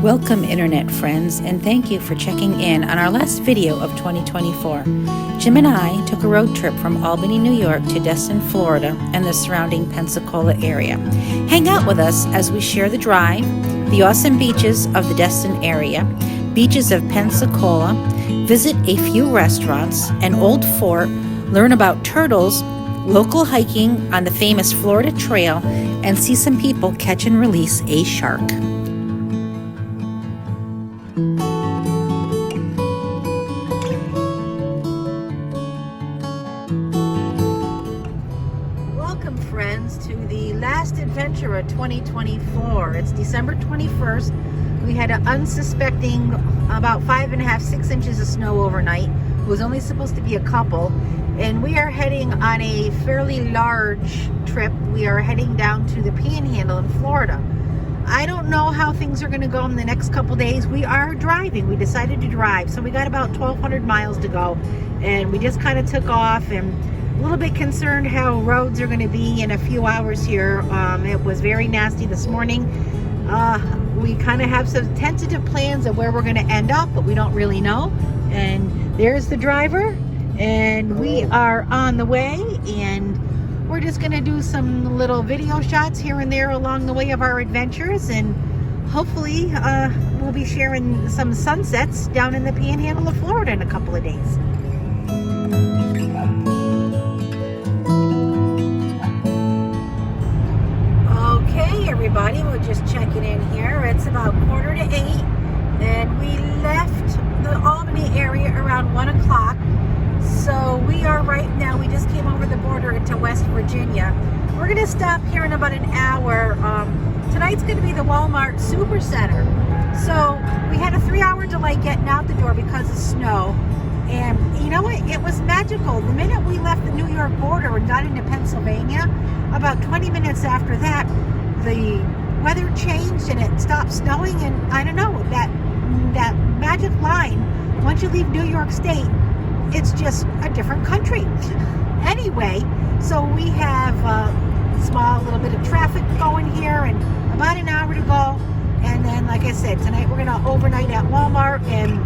Welcome, internet friends, and thank you for checking in on our last video of 2024. Jim and I took a road trip from Albany, New York to Destin, Florida, and the surrounding Pensacola area. Hang out with us as we share the drive, the awesome beaches of the Destin area, beaches of Pensacola, visit a few restaurants, an old fort, learn about turtles, local hiking on the famous Florida Trail, and see some people catch and release a shark. Welcome, friends, to the last adventure of 2024. It's December 21st. We had an unsuspecting about 5.5, 6 inches of snow overnight. It was only supposed to be a couple. And we are heading on a fairly large trip. We are heading down to the Panhandle in Florida. I don't know how things are going to go in the next couple days. We are driving. We decided to drive. So we got about 1,200 miles to go. And we just kind of took off, and a little bit concerned how roads are going to be in a few hours here. It was very nasty this morning. We kind of have some tentative plans of where we're going to end up, but we don't really know. And there's the driver. And we are on the way, and we're just going to do some little video shots here and there along the way of our adventures, and hopefully we'll be sharing some sunsets down in the Panhandle of Florida in a couple of days. Okay, everybody, we're just checking in here. It's about 7:45, and we left the Albany area around 1 o'clock. So we are right now, we just came over the border into West Virginia. We're going to stop here in about an hour. Tonight's going to be the Walmart Super Center. So we had a 3-hour delay getting out the door because of snow. And you know what? It was magical. The minute we left the New York border and got into Pennsylvania, about 20 minutes after that, the weather changed and it stopped snowing. And I don't know, that magic line, once you leave New York State, it's just a different country. Anyway, so we have a small little bit of traffic going here and about an hour to go. And then, like I said, tonight we're going to overnight at Walmart, and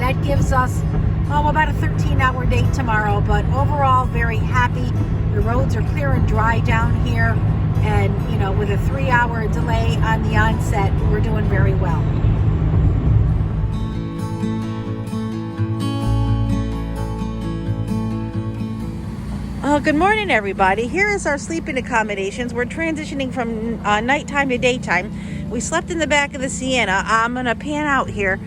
that gives us about a 13-hour day tomorrow. But overall, very happy. The roads are clear and dry down here. And, you know, with a 3-hour delay on the onset, we're doing very well. Good morning, everybody. Here is our sleeping accommodations. We're transitioning from nighttime to daytime. We slept in the back of the Sienna. I'm going to pan out here.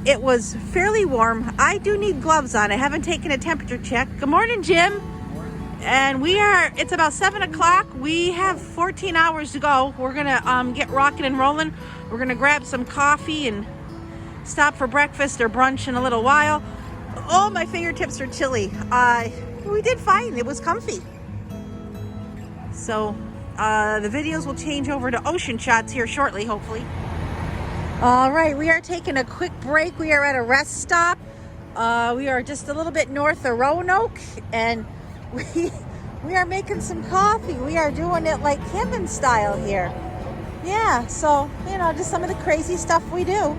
It was fairly warm. I do need gloves on. I haven't taken a temperature check. Good morning, Jim. Good morning. And it's about 7 o'clock. We have 14 hours to go. We're going to get rocking and rolling. We're going to grab some coffee and stop for breakfast or brunch in a little while. Oh, my fingertips are chilly. We did fine. It was comfy. So the videos will change over to ocean shots here shortly, hopefully. All right, we are taking a quick break. We are at a rest stop. We are just a little bit north of Roanoke, and we are making some coffee. We are doing it like camping style here. Yeah, so, you know, just some of the crazy stuff we do.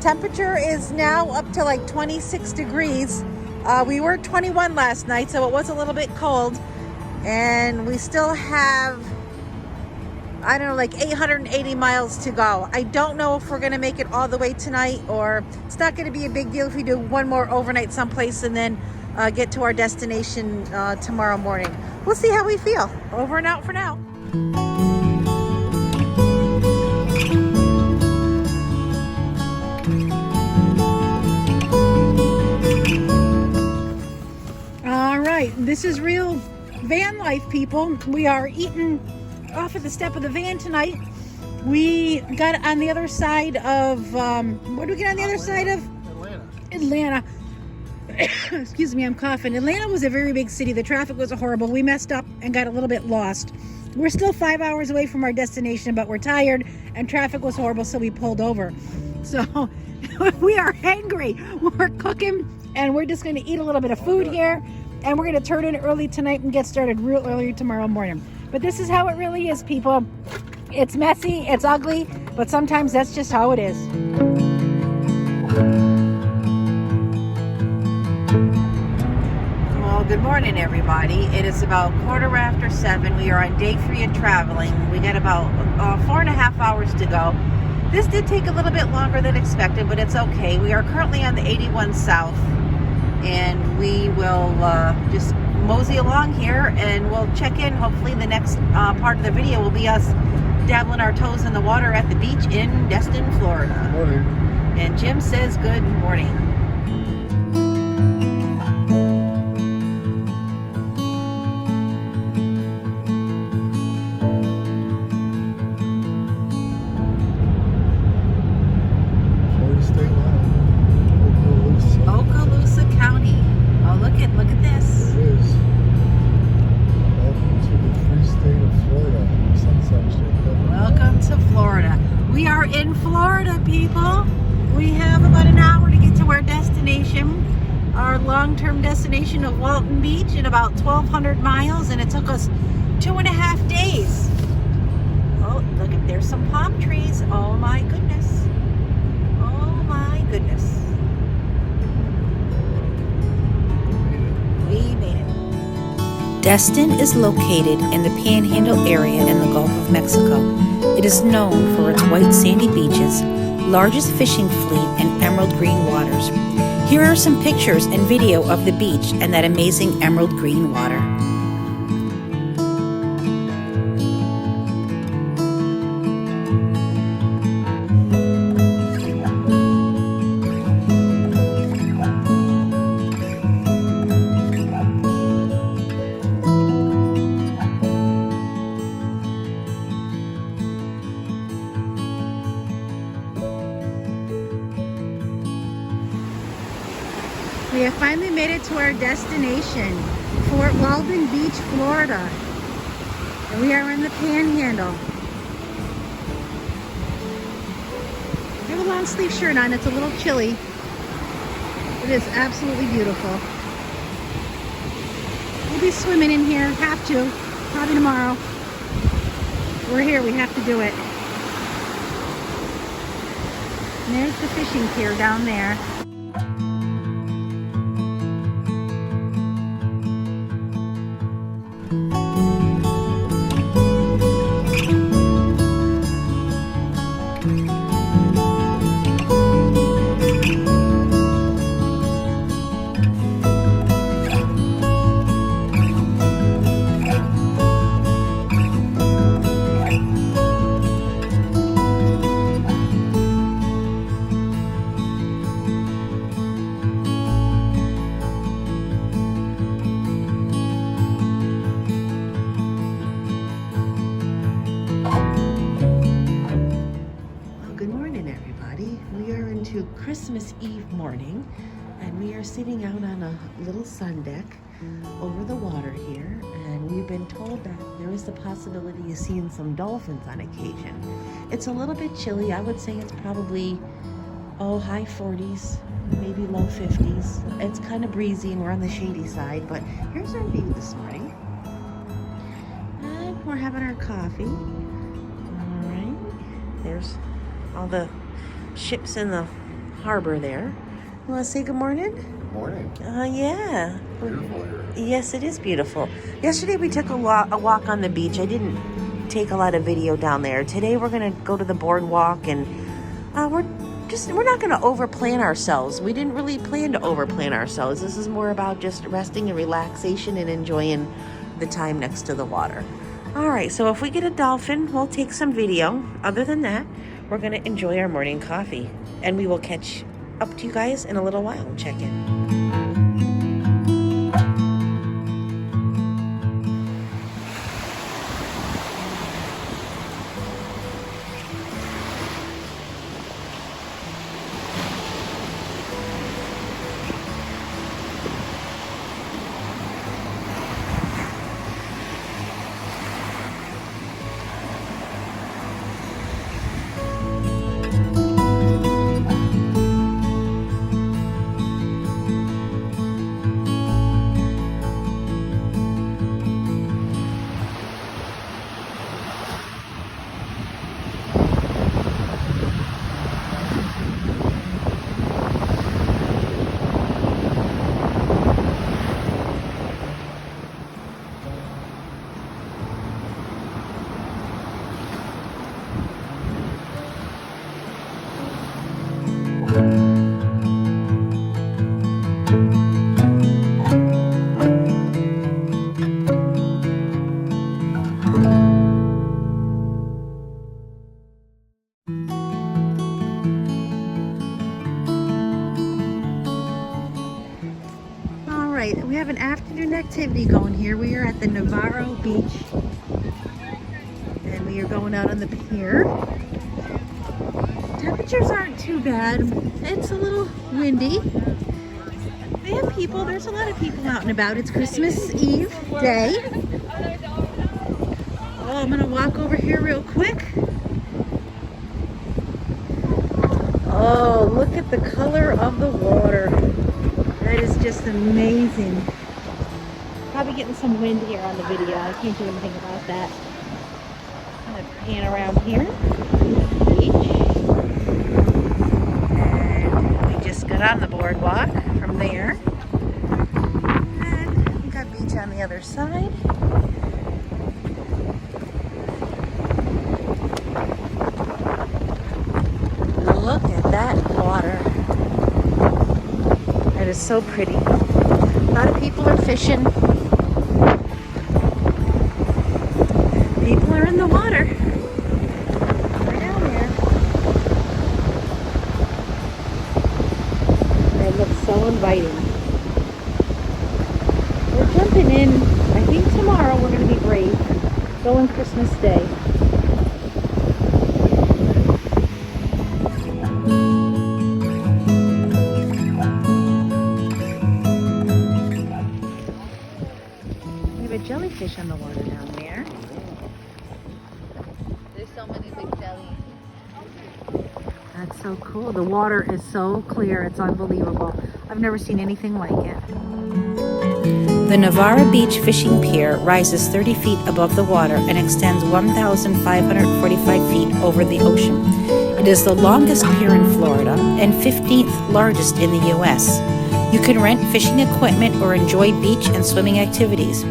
Temperature is now up to like 26 degrees. We were 21 last night, so it was a little bit cold. And we still have, I don't know, like 880 miles to go. I don't know if we're going to make it all the way tonight, or it's not going to be a big deal if we do one more overnight someplace and then get to our destination tomorrow morning. We'll see how we feel. Over and out for now. This is real van life, people. We are eating off at the step of the van tonight. We got on the other side of, what did we get on the other side of? Atlanta. Excuse me, I'm coughing. Atlanta was a very big city. The traffic was horrible. We messed up and got a little bit lost. We're still 5 hours away from our destination, but we're tired and traffic was horrible, so we pulled over. So we are hangry. We're cooking, and we're just going to eat a little bit of food here. And we're going to turn in early tonight and get started real early tomorrow morning. But this is how it really is, people. It's messy, it's ugly, But sometimes that's just how it is. Well, good morning, everybody. It is about 7:15. We are on day 3 of traveling. We got about 4.5 hours to go. This did take a little bit longer than expected, but it's okay. We are currently on the 81 South, and we will just mosey along here, and we'll check in. Hopefully the next part of the video will be us dabbling our toes in the water at the beach in Destin, Florida. Morning. And Jim says good morning. Look at this. It is. Welcome to the free state of Florida. Sunset Strip. Welcome to Florida. We are in Florida, people. We have about an hour to get to our destination, our long-term destination of Walton Beach, in about 1,200 miles, and it took us 2.5 days. Oh, look, there's some palm trees. Oh my goodness. Oh my goodness. We made it. Destin is located in the Panhandle area in the Gulf of Mexico. It is known for its white sandy beaches, largest fishing fleet, and emerald green waters. Here are some pictures and video of the beach and that amazing emerald green water. We have finally made it to our destination, Fort Walton Beach, Florida. And we are in the Panhandle. I have a long sleeve shirt on. It's a little chilly. It is absolutely beautiful. We'll be swimming in here. Have to. Probably tomorrow. We're here. We have to do it. And there's the fishing pier down there. Christmas Eve morning, and we are sitting out on a little sun deck over the water here, and we've been told that there is the possibility of seeing some dolphins on occasion. It's a little bit chilly. I would say it's probably high 40s, maybe low 50s. It's kind of breezy and we're on the shady side, but here's our view this morning, and we're having our coffee. All right, there's all the ships in the harbor there. You want to say good morning? Good morning. Yeah. Beautiful here. Yes, it is beautiful. Yesterday we took a walk on the beach. I didn't take a lot of video down there. Today we're going to go to the boardwalk, and we're not going to overplan ourselves. We didn't really plan to overplan ourselves. This is more about just resting and relaxation and enjoying the time next to the water. All right, so if we get a dolphin, we'll take some video. Other than that, we're going to enjoy our morning coffee, and we will catch up to you guys in a little while and check in. have an afternoon activity going here. We are at the Navarre beach. And we are going out on the pier. Temperatures aren't too bad. It's a little windy. They have people. There's a lot of people out and about. It's Christmas Eve day. Oh, I'm gonna walk over here real quick. Oh, look at the color of the water. That is just amazing. Probably getting some wind here on the video. I can't do anything about that. I'm gonna pan around here. Beach. And we just got on the boardwalk from there. And we got beach on the other side. Look at that water. It is so pretty. A lot of people are fishing. People are in the water. We're down there. It looks so inviting. We're jumping in. I think tomorrow we're going to be brave. Going Christmas Day. Jellyfish on the water down there. There's so many big jellies. That's so cool. The water is so clear. It's unbelievable. I've never seen anything like it. The Navarre Beach Fishing Pier rises 30 feet above the water and extends 1,545 feet over the ocean. It is the longest pier in Florida and 15th largest in the U.S. You can rent fishing equipment or enjoy beach and swimming activities.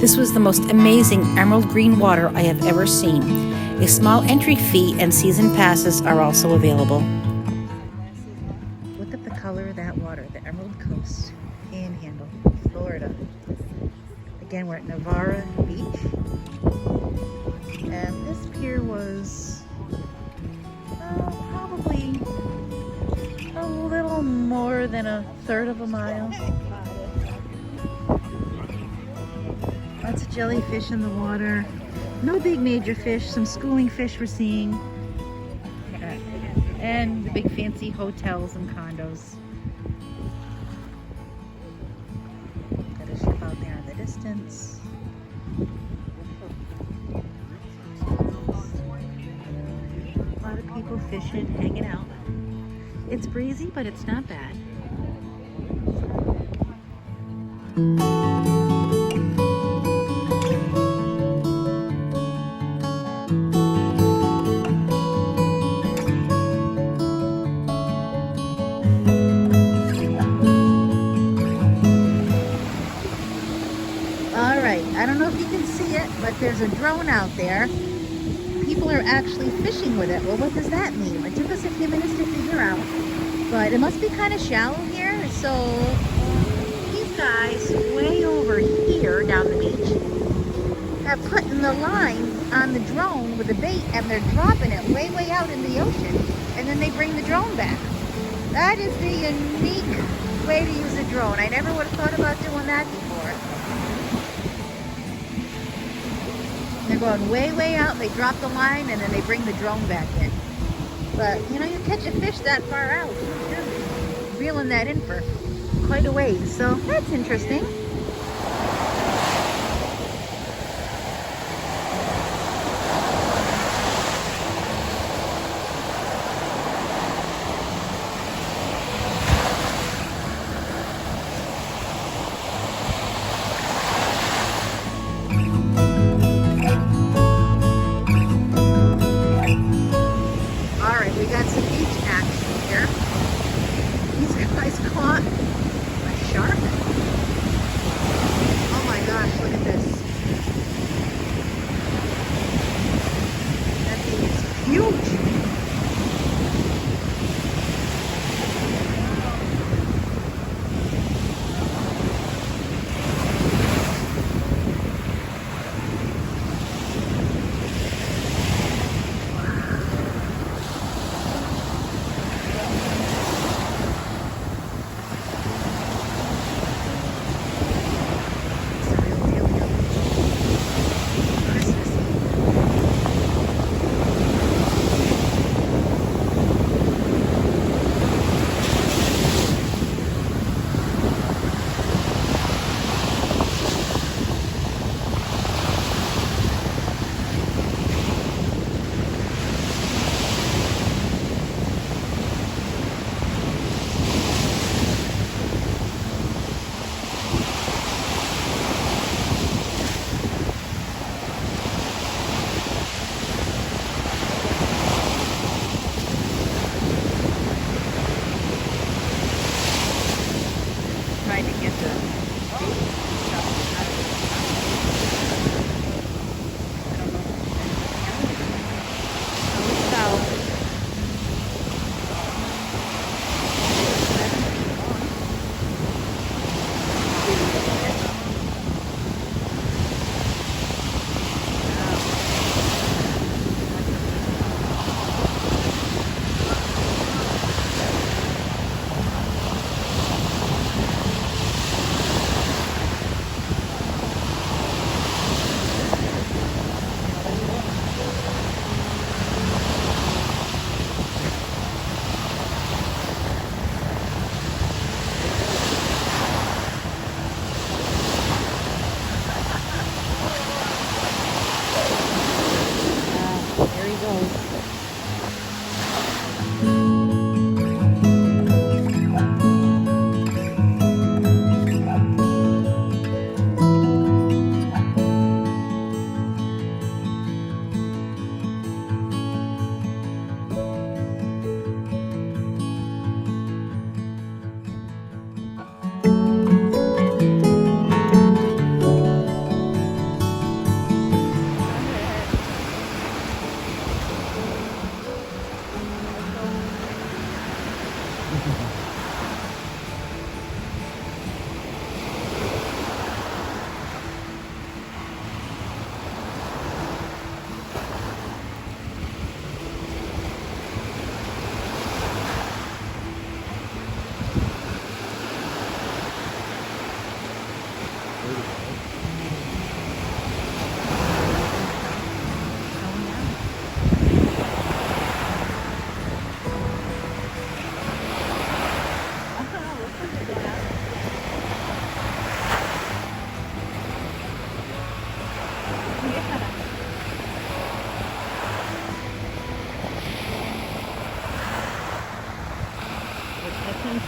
This was the most amazing emerald green water I have ever seen. A small entry fee and season passes are also available. Look at the color of that water, the Emerald Coast, Panhandle, Florida. Again, we're at Navarre Beach. And this pier was probably a little more than a third of a mile. Lots of jellyfish in the water. No big major fish, some schooling fish we're seeing. And the big fancy hotels and condos. Got a ship out there in the distance. A lot of people fishing, hanging out. It's breezy, but it's not bad. I don't know if you can see it, but there's a drone out there. People are actually fishing with it. Well, what does that mean? It took us a few minutes to figure out, but it must be kind of shallow here. So these guys way over here down the beach have put in the line on the drone with the bait, and they're dropping it way out in the ocean, and then they bring the drone back. That is the unique way to use a drone. I never would have thought about doing that before. They're going way out, they drop the line, and then they bring the drone back in. But, you know, you catch a fish that far out, you're reeling that in for quite a ways. So, that's interesting.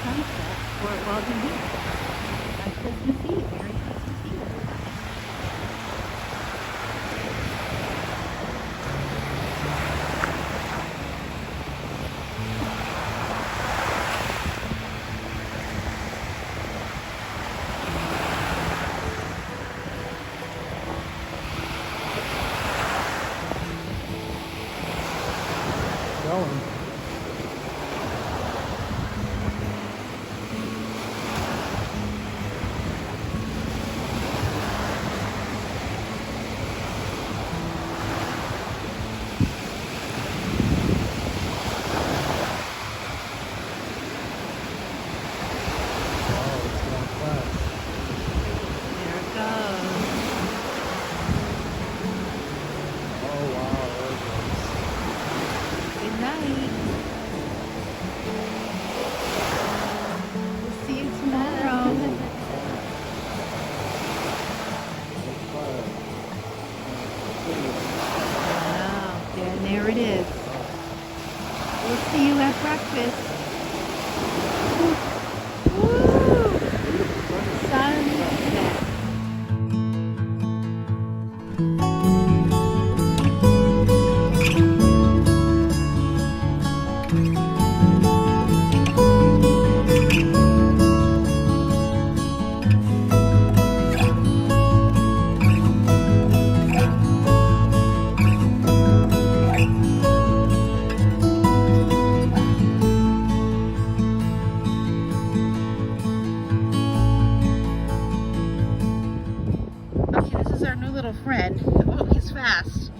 Sunset for Walton Beach on Christmas Eve. Merry Christmas Eve, everybody. Going. There it goes. Oh wow, Good night. We'll see you tomorrow. Wow, there it is. We'll see you at breakfast. Woo! Sunset. Okay, this is our new little friend. Oh, he's fast.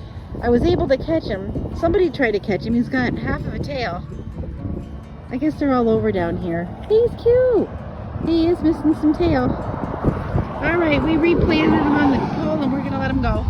I was able to catch him. Somebody tried to catch him. He's got half of a tail. I guess they're all over down here. He's cute. He is missing some tail. All right, we replanted him on the pole and we're going to let him go.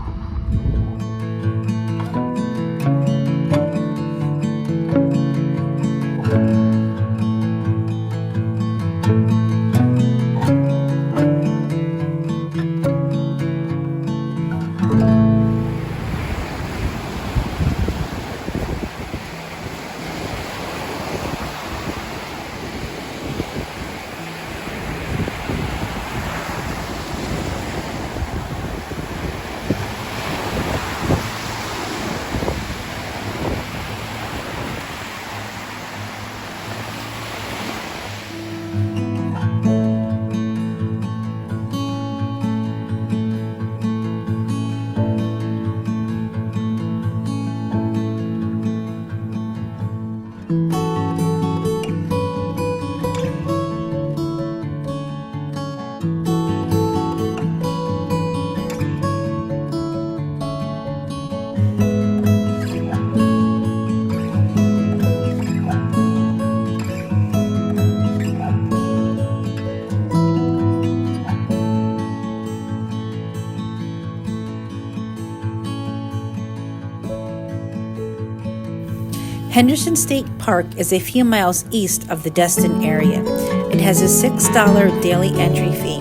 Henderson State Park is a few miles east of the Destin area. It has a $6 daily entry fee.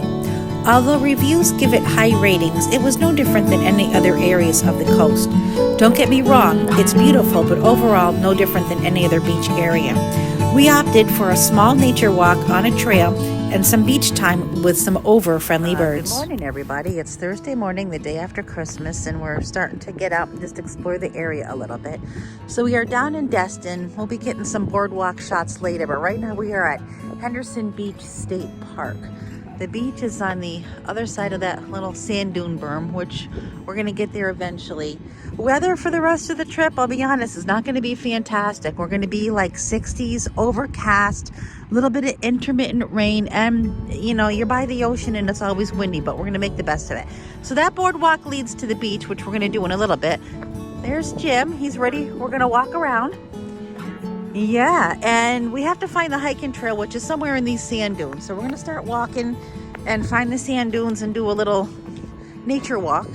Although reviews give it high ratings, it was no different than any other areas of the coast. Don't get me wrong, it's beautiful, but overall no different than any other beach area. We opted for a small nature walk on a trail and some beach time with some over-friendly birds. Good morning, everybody. It's Thursday morning, the day after Christmas, and we're starting to get out and just explore the area a little bit. So we are down in Destin. We'll be getting some boardwalk shots later, but right now we are at Henderson Beach State Park. The beach is on the other side of that little sand dune berm, which we're gonna get there eventually. Weather for the rest of the trip, I'll be honest, is not gonna be fantastic. We're gonna be like 60s, overcast, a little bit of intermittent rain, and you know, you're by the ocean and it's always windy, but we're gonna make the best of it. So that boardwalk leads to the beach, which we're gonna do in a little bit. There's Jim, he's ready. We're gonna walk around. Yeah, and we have to find the hiking trail, which is somewhere in these sand dunes. So we're gonna start walking and find the sand dunes and do a little nature walk.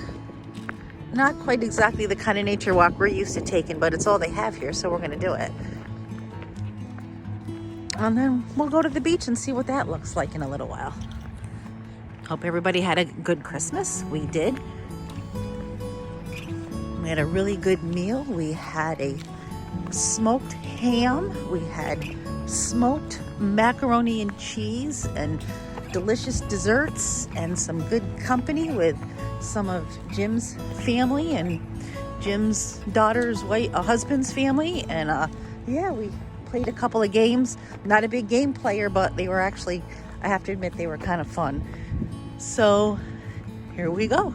Not quite exactly the kind of nature walk we're used to taking, but it's all they have here, so we're gonna do it. And then we'll go to the beach and see what that looks like in a little while. Hope everybody had a good Christmas. We did. We had a really good meal. We had a smoked ham. We had smoked macaroni and cheese and delicious desserts and some good company with some of Jim's family and Jim's daughter's husband's family. And yeah, we played a couple of games. Not a big game player, but they were actually, I have to admit, they were kind of fun. So here we go.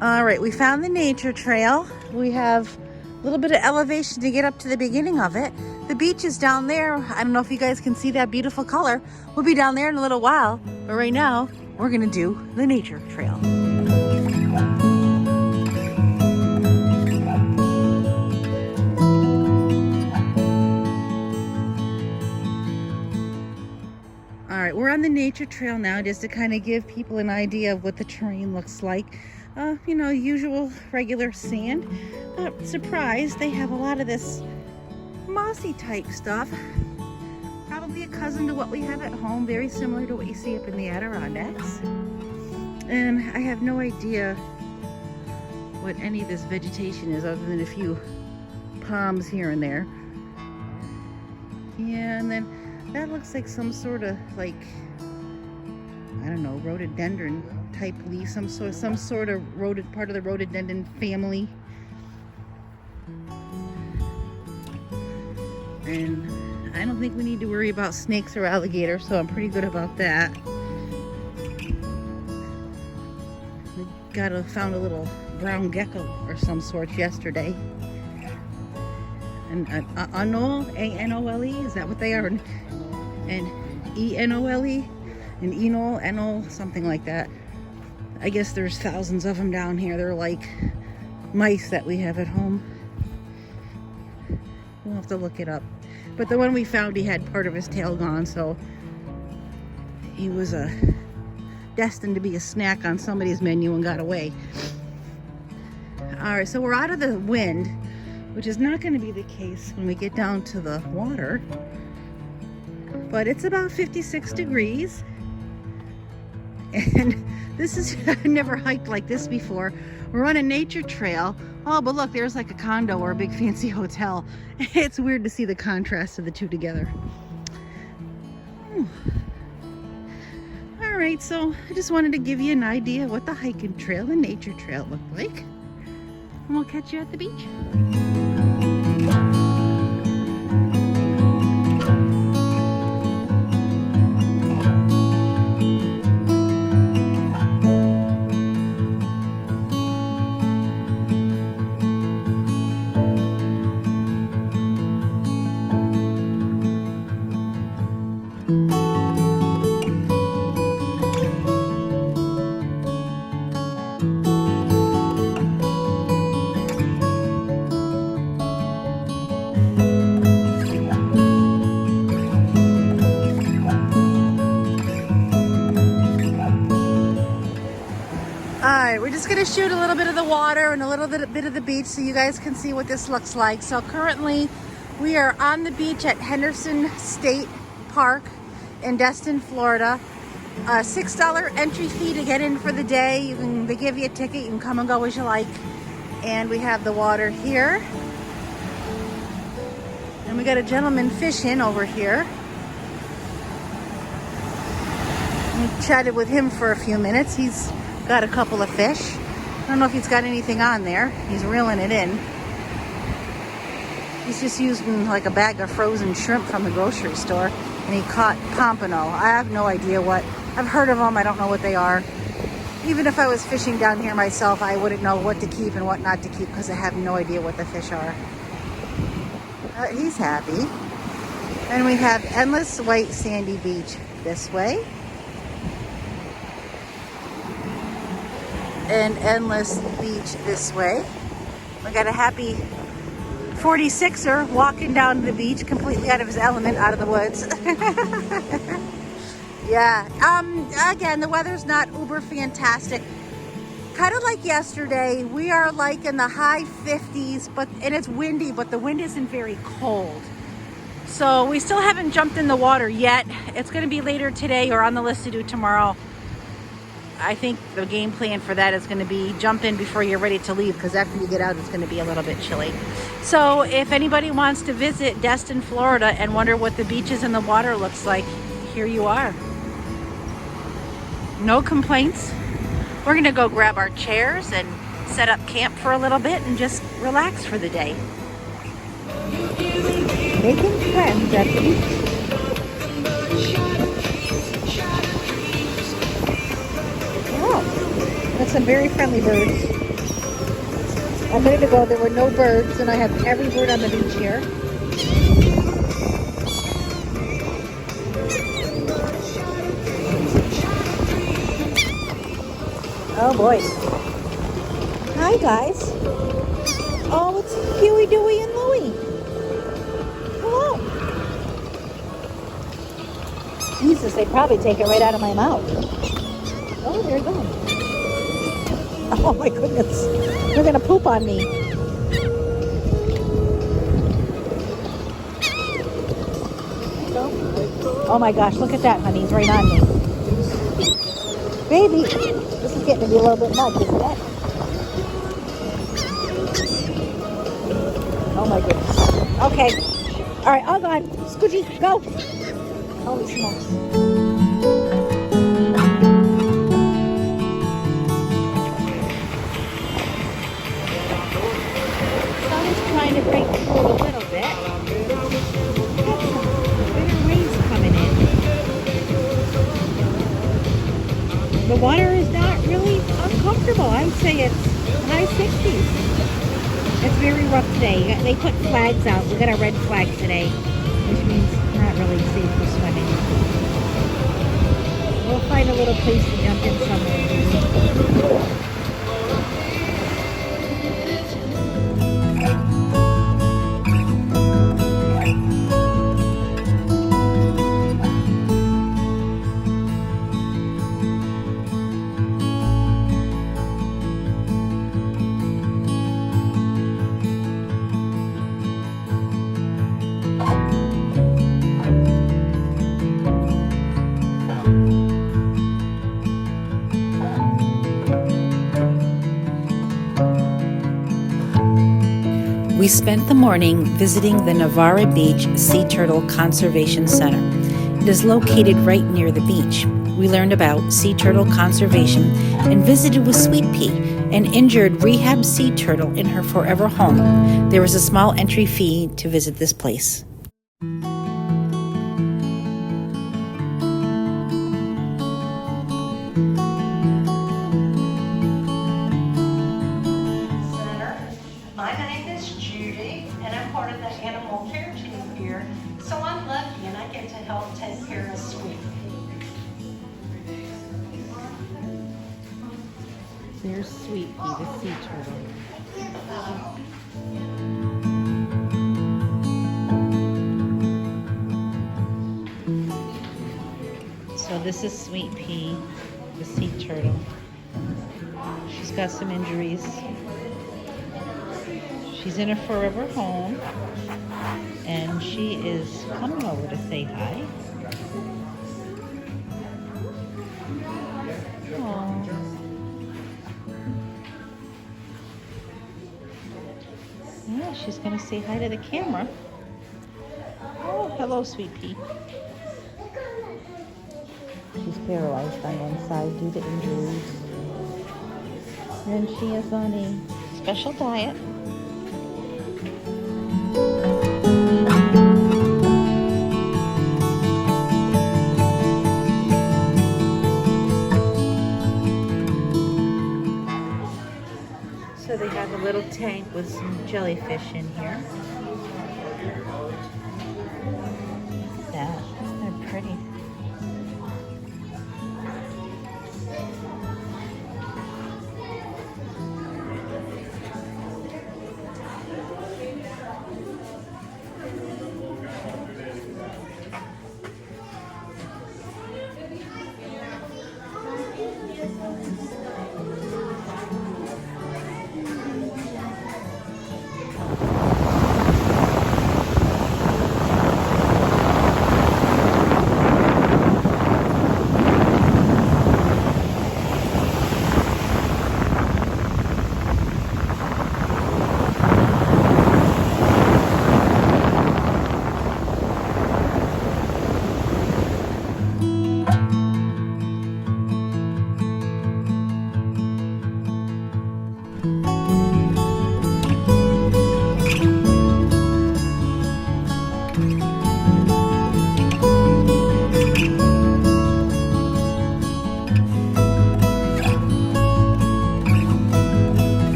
All right, we found the nature trail. We have a little bit of elevation to get up to the beginning of it. The beach is down there. I don't know if you guys can see that beautiful color. We'll be down there in a little while, but right now we're gonna do the nature trail. All right, we're on the nature trail now, just to kind of give people an idea of what the terrain looks like. You know, usual regular sand. Surprised, they have a lot of this mossy type stuff. Probably a cousin to what we have at home, very similar to what you see up in the Adirondacks. And I have no idea what any of this vegetation is, other than a few palms here and there. Yeah, and then that looks like some sort of, like, I don't know, rhododendron type leaf, some sort of part of the rhododendron family. And I don't think we need to worry about snakes or alligators, so I'm pretty good about that. We found a little brown gecko or some sort yesterday. And anole, A-N-O-L-E, is that what they are? And E-N-O-L-E, and enol, something like that. I guess there's thousands of them down here. They're like mice that we have at home. We'll have to look it up. But the one we found, he had part of his tail gone, so he was destined to be a snack on somebody's menu and got away. All right, so we're out of the wind, which is not going to be the case when we get down to the water. But it's about 56 degrees. And this is, I've never hiked like this before. We're on a nature trail. Oh, but look, there's like a condo or a big fancy hotel. It's weird to see the contrast of the two together. All right, so I just wanted to give you an idea of what the hiking trail and nature trail look like. And we'll catch you at the beach. We're just gonna shoot a little bit of the water and a little bit of the beach so you guys can see what this looks like. So currently we are on the beach at Henderson State Park in Destin, Florida. $6 entry fee to get in for the day. They give you a ticket, you can come and go as you like. And we have the water here. And we got a gentleman fishing over here. We chatted with him for a few minutes. He's got a couple of fish. I don't know if he's got anything on there. He's reeling it in. He's just using like a bag of frozen shrimp from the grocery store, and he caught pompano. I have no idea what. I've heard of them. I don't know what they are. Even if I was fishing down here myself, I wouldn't know what to keep and what not to keep because I have no idea what the fish are. He's happy. And we have endless white sandy beach this way. And endless beach this way. We got a happy 46er walking down the beach, completely out of his element, out of the woods. Yeah. Again, the weather's not uber fantastic. Kind of like yesterday, we are like in the high 50s, and it's windy, but the wind isn't very cold. So we still haven't jumped in the water yet. It's going to be later today or on the list to do tomorrow. I think the game plan for that is going to be jump in before you're ready to leave, because after you get out, it's going to be a little bit chilly. So if anybody wants to visit Destin, Florida and wonder what the beaches and the water looks like, here you are. No complaints. We're going to go grab our chairs and set up camp for a little bit and just relax for the day. Making friends at the beach. Wow, that's some very friendly birds. A minute ago there were no birds, and I have every bird on the beach here. Oh boy. Hi guys. Oh, it's Huey, Dewey, and Louie. Hello. Jesus, they probably take it right out of my mouth. Oh, they're gone. Oh my goodness. They're gonna poop on me. Oh my gosh, look at that, honey. He's right on me. Baby, this is getting to be a little bit much, isn't it? Oh my goodness. Okay. All right, all gone. Scoochie, go. Holy smokes. Sun is trying to break through a little bit. We got some bitter waves coming in. The water is not really uncomfortable. I would say it's high 60s. It's very rough today. They put flags out. We got a red flag today, which means not really safe for swimming. We'll find a little place to jump in somewhere. We spent the morning visiting the Navarre Beach Sea Turtle Conservation Center. It is located right near the beach. We learned about sea turtle conservation and visited with Sweet Pea, an injured rehab sea turtle in her forever home. There was a small entry fee to visit this place. My name is Judy, and I'm part of the animal care team here. So I'm lucky, and I get to help take care of Sweet Pea. There's Sweet Pea, the sea turtle. So this is Sweet Pea, the sea turtle. She's got some injuries. She's in her forever home, and she is coming over to say hi. Aww. Yeah, she's going to say hi to the camera. Oh, hello, Sweet Pea. She's paralyzed on one side due to injuries. And she is on a special diet. So they have a little tank with some jellyfish in here. Look at that. They're pretty.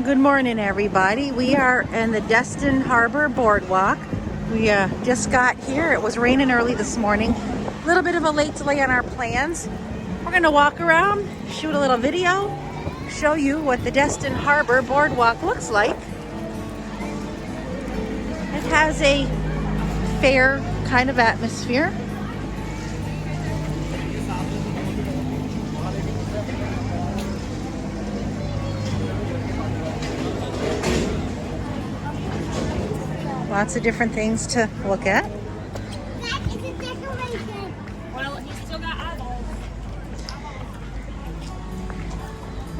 Good morning, everybody. We are in the Destin Harbor Boardwalk. We just got here. It was raining early this morning. A little bit of a late delay on our plans. We're going to walk around, shoot a little video, show you what the Destin Harbor Boardwalk looks like. It has a fair kind of atmosphere. Lots of different things to look at. That is a decoration. Well, he's still got eyeballs.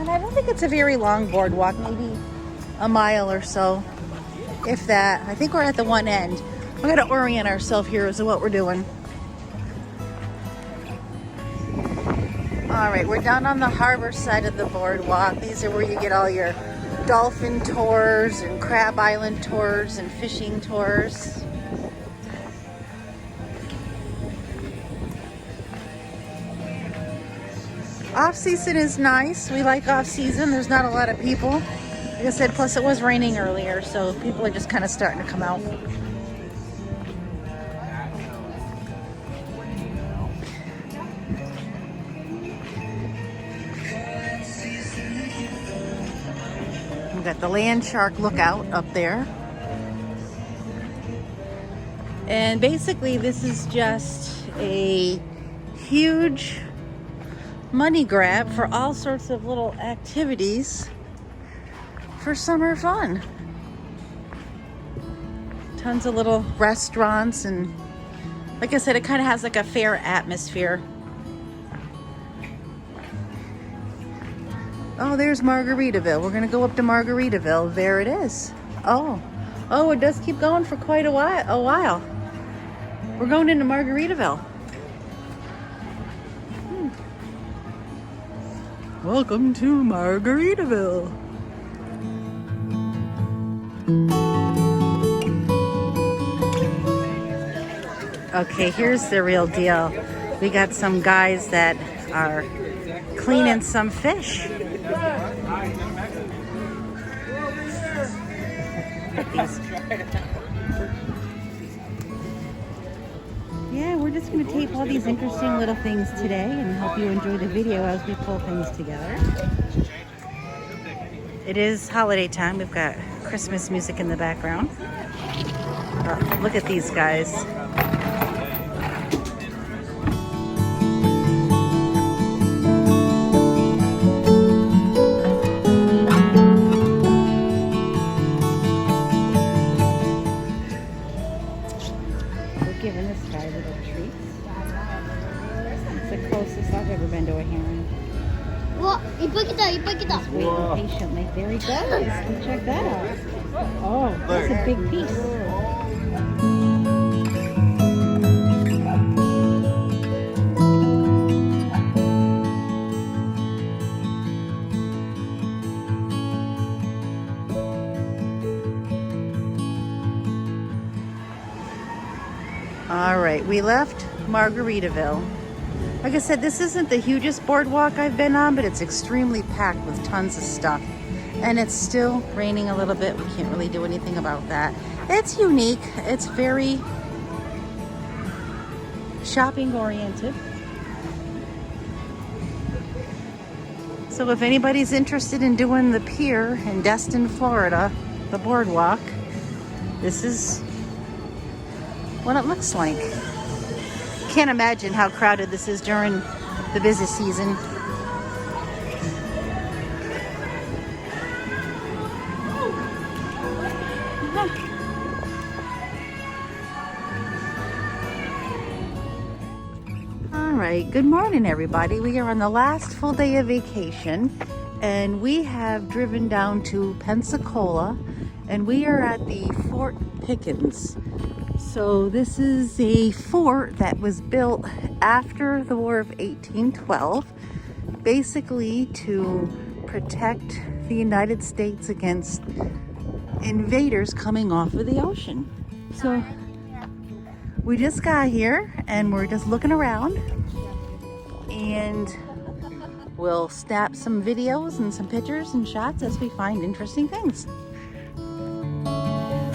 And I don't think it's a very long boardwalk, maybe a mile or so, if that. I think we're at the one end. We're going to orient ourselves here as to what we're doing. All right, we're down on the harbor side of the boardwalk. These are where you get all your dolphin tours and crab island tours and fishing tours. Off season is nice. We like off season. There's not a lot of people. Like I said, plus it was raining earlier, so people are just kind of starting to come out. We've got the land shark lookout up there. And basically this is just a huge money grab for all sorts of little activities for summer fun. Tons of little restaurants, and like I said, it kind of has like a fair atmosphere. Oh, there's Margaritaville. We're gonna go up to Margaritaville. There it is. Oh, it does keep going for quite a while. We're going into Margaritaville. Welcome to Margaritaville. Okay, here's the real deal. We got some guys that are cleaning some fish. Yeah, we're just going to tape all these interesting little things today and help you enjoy the video as we pull things together. It is holiday time. We've got Christmas music in the background. Look at these guys. Giving this guy little treats. It's the closest I've ever been to a heron. Whoa, ipakita. He's waiting patiently. There he goes. Check that out. Oh, that's a big piece. All right, we left Margaritaville. Like I said, this isn't the hugest boardwalk I've been on, but it's extremely packed with tons of stuff. And it's still raining a little bit. We can't really do anything about that. It's unique. It's very shopping oriented. So if anybody's interested in doing the pier in Destin, Florida, the boardwalk, this is what it looks like. Can't imagine how crowded this is during the busy season. All right, good morning everybody. We are on the last full day of vacation and we have driven down to Pensacola and we are at the Fort Pickens. So this is a fort that was built after the War of 1812, basically to protect the United States against invaders coming off of the ocean. So we just got here and we're just looking around and we'll snap some videos and some pictures and shots as we find interesting things.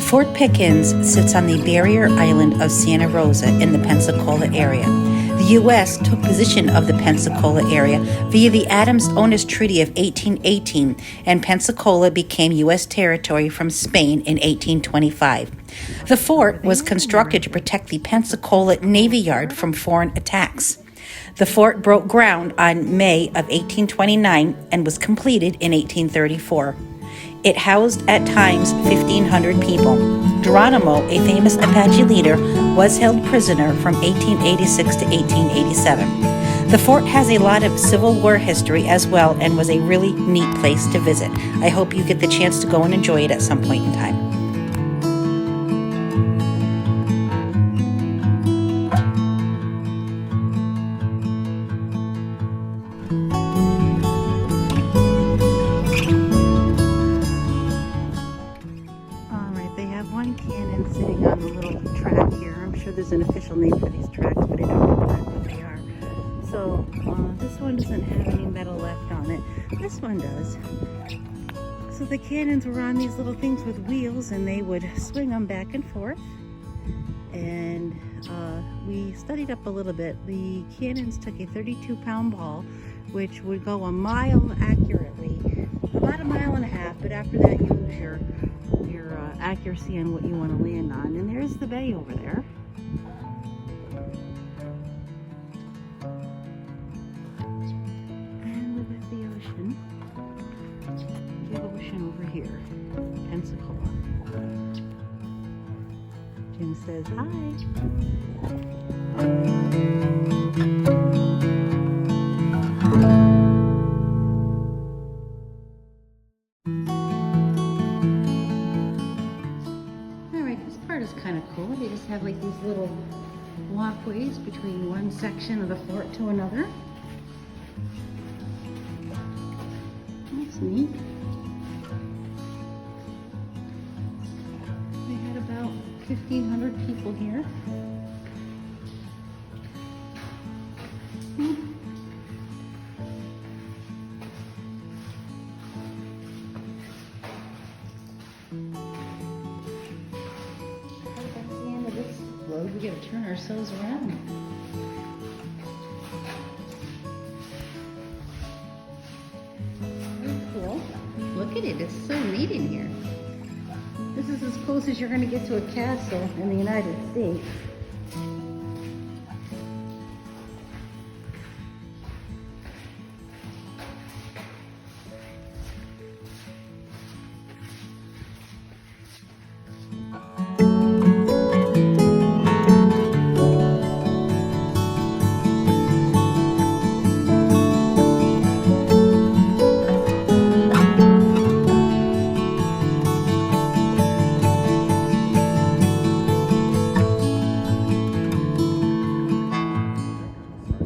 Fort Pickens sits on the barrier island of Santa Rosa in the Pensacola area. The U.S. took possession of the Pensacola area via the Adams-Onis Treaty of 1818, and Pensacola became U.S. territory from Spain in 1825. The fort was constructed to protect the Pensacola Navy Yard from foreign attacks. The fort broke ground on May of 1829 and was completed in 1834. It housed at times 1,500 people. Geronimo, a famous Apache leader, was held prisoner from 1886 to 1887. The fort has a lot of Civil War history as well and was a really neat place to visit. I hope you get the chance to go and enjoy it at some point in time. There's an official name for these tracks, but I don't know what they are. So this one doesn't have any metal left on it. This one does. So the cannons were on these little things with wheels and they would swing them back and forth. And we studied up a little bit. The cannons took a 32-pound ball, which would go a mile accurately, about a mile and a half, but after that you lose your accuracy on what you want to land on. And there's the bay over there. Over here, Pensacola. Jim says hi. Alright, this part is kind of cool. They just have like these little walkways between one section of the fort to another. That's neat. 1,500 people here. That's the end of this road. We gotta turn ourselves around. Very cool. Look at it, it's so neat in here. This is as close as you're gonna get to a castle in the United States.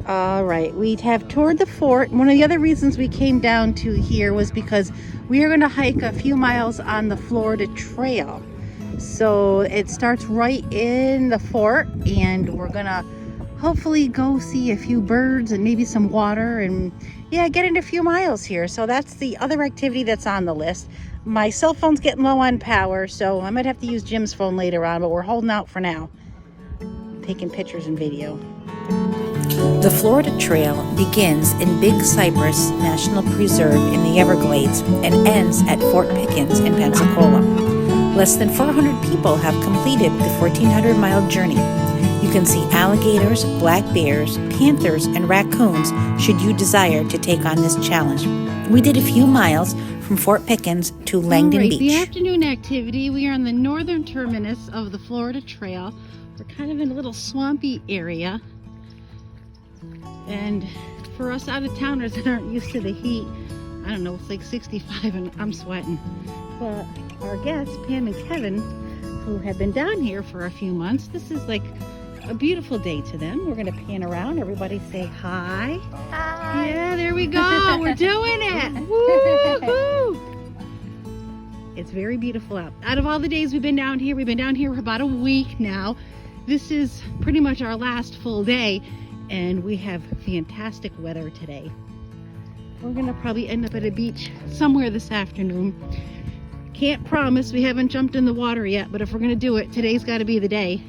All right, we have toured the fort. One of the other reasons we came down to here was because we are going to hike a few miles on the Florida Trail. So it starts right in the fort, and we're going to hopefully go see a few birds and maybe some water and yeah, get in a few miles here. So that's the other activity that's on the list. My cell phone's getting low on power, so I might have to use Jim's phone later on, but we're holding out for now. Taking pictures and video. The Florida Trail begins in Big Cypress National Preserve in the Everglades and ends at Fort Pickens in Pensacola. Less than 400 people have completed the 1,400-mile journey. You can see alligators, black bears, panthers, and raccoons should you desire to take on this challenge. We did a few miles from Fort Pickens to Langdon Beach. The afternoon activity, we are on the northern terminus of the Florida Trail. We're kind of in a little swampy area. And for us out-of-towners that aren't used to the heat, I don't know, it's like 65 and I'm sweating. But our guests, Pam and Kevin, who have been down here for a few months, this is like a beautiful day to them. We're going to pan around. Everybody say hi. Hi. Yeah, there we go. We're doing it. Woo-hoo. It's very beautiful out. Out of all the days we've been down here for about a week now. This is pretty much our last full day. And we have fantastic weather today. We're gonna probably end up at a beach somewhere this afternoon. Can't promise, we haven't jumped in the water yet, but if we're gonna do it, today's gotta be the day.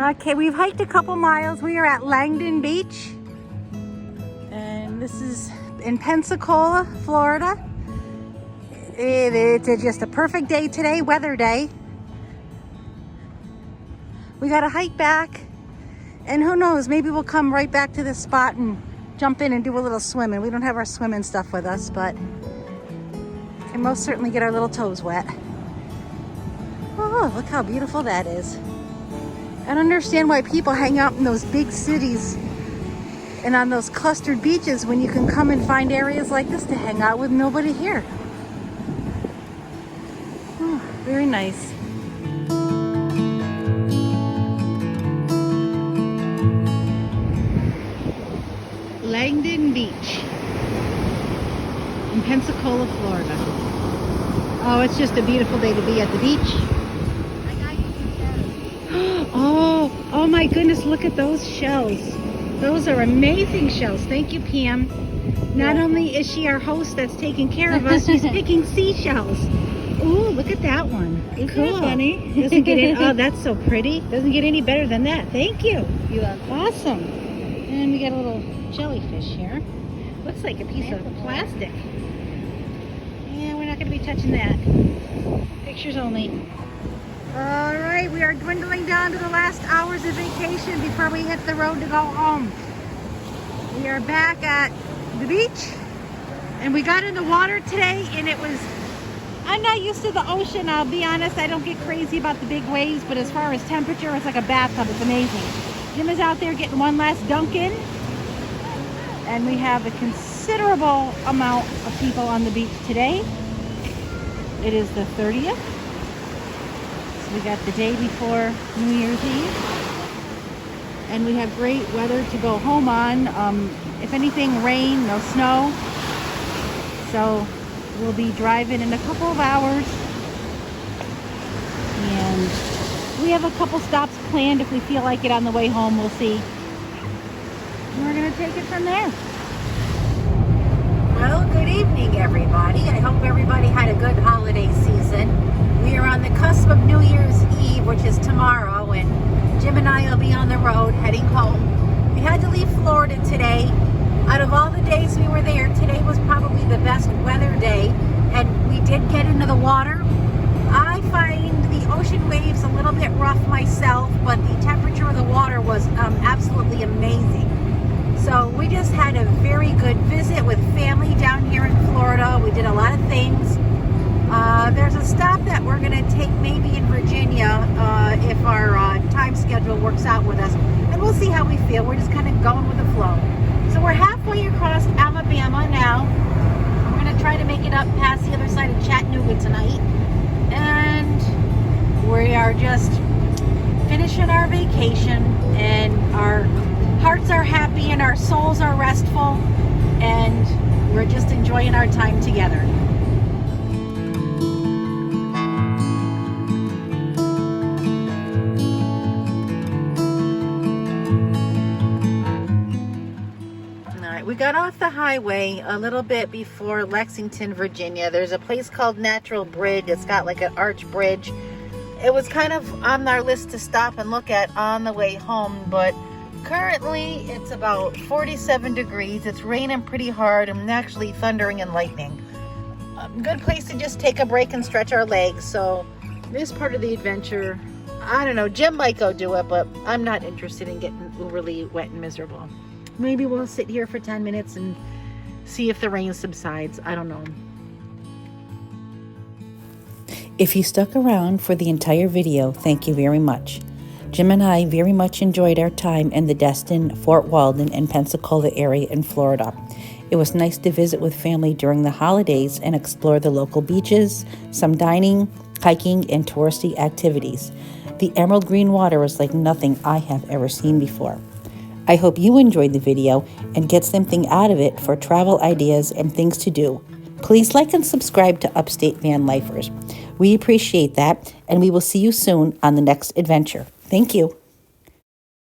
Okay, we've hiked a couple miles. We are at Langdon Beach. And this is in Pensacola, Florida. It's just a perfect day today, weather day. We got to hike back, and who knows, maybe we'll come right back to this spot and jump in and do a little swimming. We don't have our swimming stuff with us, but can most certainly get our little toes wet. Oh, look how beautiful that is. I don't understand why people hang out in those big cities and on those clustered beaches when you can come and find areas like this to hang out with nobody here. Oh, very nice. Langdon Beach in Pensacola, Florida. Oh, it's just a beautiful day to be at the beach. Oh my goodness, look at those shells. Those are amazing shells. Thank you, Pam. Not only is she our host that's taking care of us, she's picking seashells. Ooh, look at that one. Cool. Funny. Doesn't get any, oh, that's so pretty. Doesn't get any better than that. Thank you. You welcome. Awesome. And we got a little jellyfish here. Looks like a piece of plastic. Yeah, we're not going to be touching that. Pictures only. All right, we are dwindling down to the last hours of vacation before we hit the road to go home. We are back at the beach, and we got in the water today, and it was, I'm not used to the ocean, I'll be honest. I don't get crazy about the big waves, but as far as temperature, it's like a bathtub. It's amazing. Jim is out there getting one last dunk in, and we have a considerable amount of people on the beach today. It is the 30th. We got the day before New Year's Eve, and we have great weather to go home on. If anything, rain, no snow. So we'll be driving in a couple of hours, and we have a couple stops planned if we feel like it on the way home. We'll see. we're going to take it from there. Well, good evening, everybody. I hope everybody had a good holiday season. We are on the cusp of New Year's Eve, which is tomorrow, and Jim and I will be on the road heading home. We had to leave Florida today. Out of all the days we were there, today was probably the best weather day, and we did get into the water. I find the ocean waves a little bit rough myself, but the temperature of the water was absolutely amazing. So we just had a very good visit with family down here in Florida. We did a lot of things. There's a stop that we're going to take maybe in Virginia if our time schedule works out with us. And we'll see how we feel. We're just kind of going with the flow. So we're halfway across Alabama now. We're going to try to make it up past the other side of Chattanooga tonight. And we are just finishing our vacation, and our hearts are happy and our souls are restful, and we're just enjoying our time together. We got off the highway a little bit before Lexington, Virginia. There's a place called Natural Bridge. It's got like an arch bridge. It was kind of on our list to stop and look at on the way home, but currently it's about 47 degrees. It's raining pretty hard and actually thundering and lightning. A good place to just take a break and stretch our legs. So this part of the adventure, I don't know, Jim might go do it, but I'm not interested in getting overly wet and miserable. Maybe we'll sit here for 10 minutes and see if the rain subsides. I don't know. If you stuck around for the entire video, thank you very much. Jim and I very much enjoyed our time in the Destin, Fort Walton, and Pensacola area in Florida. It was nice to visit with family during the holidays and explore the local beaches, some dining, hiking, and touristy activities. The emerald green water is like nothing I have ever seen before. I hope you enjoyed the video and get something out of it for travel ideas and things to do. Please like and subscribe to Upstate Van Lifers. We appreciate that, and we will see you soon on the next adventure. Thank you.